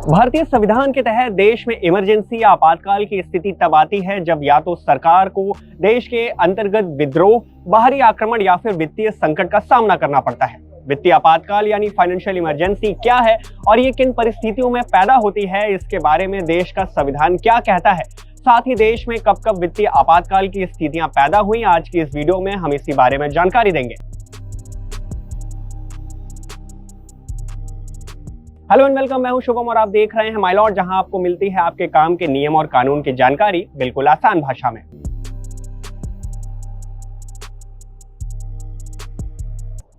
भारतीय संविधान के तहत देश में इमरजेंसी या आपातकाल की स्थिति तब आती है जब या तो सरकार को देश के अंतर्गत विद्रोह, बाहरी आक्रमण या फिर वित्तीय संकट का सामना करना पड़ता है। वित्तीय आपातकाल यानी फाइनेंशियल इमरजेंसी क्या है और ये किन परिस्थितियों में पैदा होती है, इसके बारे में देश का संविधान क्या कहता है, साथ ही देश में कब कब वित्तीय आपातकाल की स्थितियां पैदा हुई, आज की इस वीडियो में हम इसी बारे में जानकारी देंगे। हेलो एंड वेलकम, मैं हूं शुभम और आप देख रहे हैं माय लॉर्ड, जहां आपको मिलती है आपके काम के नियम और कानून की जानकारी बिल्कुल आसान भाषा में।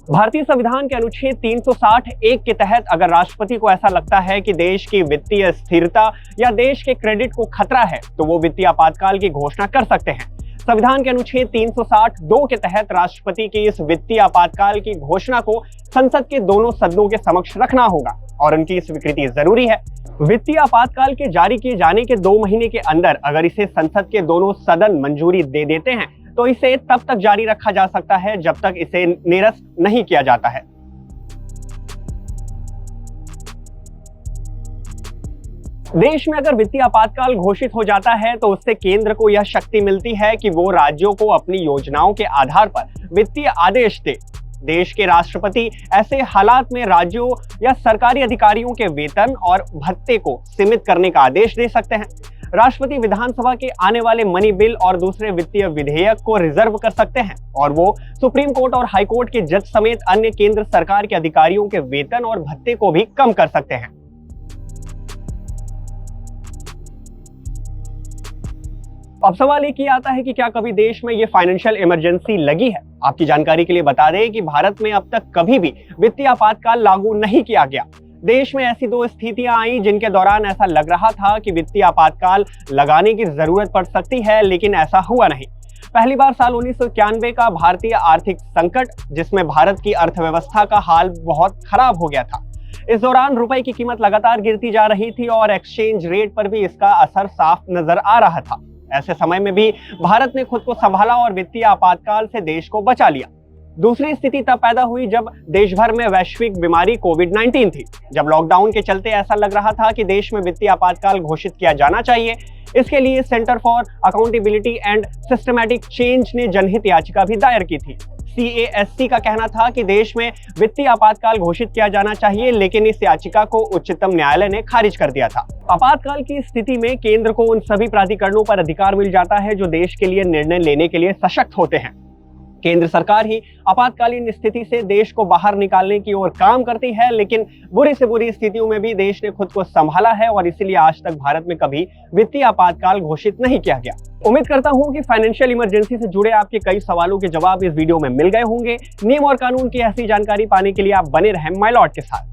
भारतीय संविधान के अनुच्छेद 360(1) के तहत अगर राष्ट्रपति को ऐसा लगता है कि देश की वित्तीय स्थिरता या देश के क्रेडिट को खतरा है तो वो वित्तीय आपातकाल की घोषणा कर सकते हैं। संविधान के अनुच्छेद 360(2) के तहत राष्ट्रपति की इस वित्तीय आपातकाल की घोषणा को संसद के दोनों सदनों के समक्ष रखना होगा और उनकी स्वीकृति जरूरी है। वित्तीय आपातकाल के जारी किए जाने के 2 महीने के अंदर अगर इसे संसद के दोनों सदन मंजूरी दे देते हैं तो इसे तब तक जारी रखा जा सकता है जब तक इसे निरस्त नहीं किया जाता है। देश में अगर वित्तीय आपातकाल घोषित हो जाता है तो उससे केंद्र को यह शक्ति मिलती है कि वो राज्यों को अपनी योजनाओं के आधार पर वित्तीय आदेश दे। देश के राष्ट्रपति ऐसे हालात में राज्यों या सरकारी अधिकारियों के वेतन और भत्ते को सीमित करने का आदेश दे सकते हैं। राष्ट्रपति विधानसभा के आने वाले मनी बिल और दूसरे वित्तीय विधेयक को रिजर्व कर सकते हैं और वो सुप्रीम कोर्ट और हाई कोर्ट के जज समेत अन्य केंद्र सरकार के अधिकारियों के वेतन और भत्ते को भी कम कर सकते हैं। अब सवाल एक ही आता है कि क्या कभी देश में ये फाइनेंशियल इमरजेंसी लगी है। आपकी जानकारी के लिए बता दें कि भारत में अब तक कभी भी वित्तीय आपातकाल लागू नहीं किया गया। देश में ऐसी 2 स्थितियां आई जिनके दौरान ऐसा लग रहा था कि वित्तीय आपातकाल लगाने की जरूरत पड़ सकती है, लेकिन ऐसा हुआ नहीं। पहली बार साल 1991 का भारतीय आर्थिक संकट, जिसमें भारत की अर्थव्यवस्था का हाल बहुत खराब हो गया था। इस दौरान रुपए की कीमत लगातार गिरती जा रही थी और एक्सचेंज रेट पर भी इसका असर साफ नजर आ रहा था। ऐसे समय में भी भारत ने खुद को संभाला और वित्तीय आपातकाल से देश को बचा लिया। दूसरी स्थिति तब पैदा हुई जब देश भर में वैश्विक बीमारी कोविड-19 थी। जब लॉकडाउन के चलते ऐसा लग रहा था कि देश में वित्तीय आपातकाल घोषित किया जाना चाहिए। इसके लिए centre for accountability and systematic change ने जनहित याचिका भी दायर की थी। CASC का कहना था कि देश में वित्तीय आपातकाल घोषित किया जाना चाहिए, लेकिन इस याचिका को उच्चतम न्यायालय ने खारिज कर दिया था। आपातकाल की स्थिति में केंद्र को उन सभी प्राधिकरणों पर अधिकार मिल जाता है जो देश के लिए निर्णय लेने के लिए सशक्त होते हैं। केंद्र सरकार ही आपातकालीन स्थिति से देश को बाहर निकालने की ओर काम करती है, लेकिन बुरी से बुरी स्थितियों में भी देश ने खुद को संभाला है और इसीलिए आज तक भारत में कभी वित्तीय आपातकाल घोषित नहीं किया गया। उम्मीद करता हूं कि फाइनेंशियल इमरजेंसी से जुड़े आपके कई सवालों के जवाब इस वीडियो में मिल गए होंगे। नियम और कानून की ऐसी जानकारी पाने के लिए आप बने रहें माय लॉर्ड के साथ।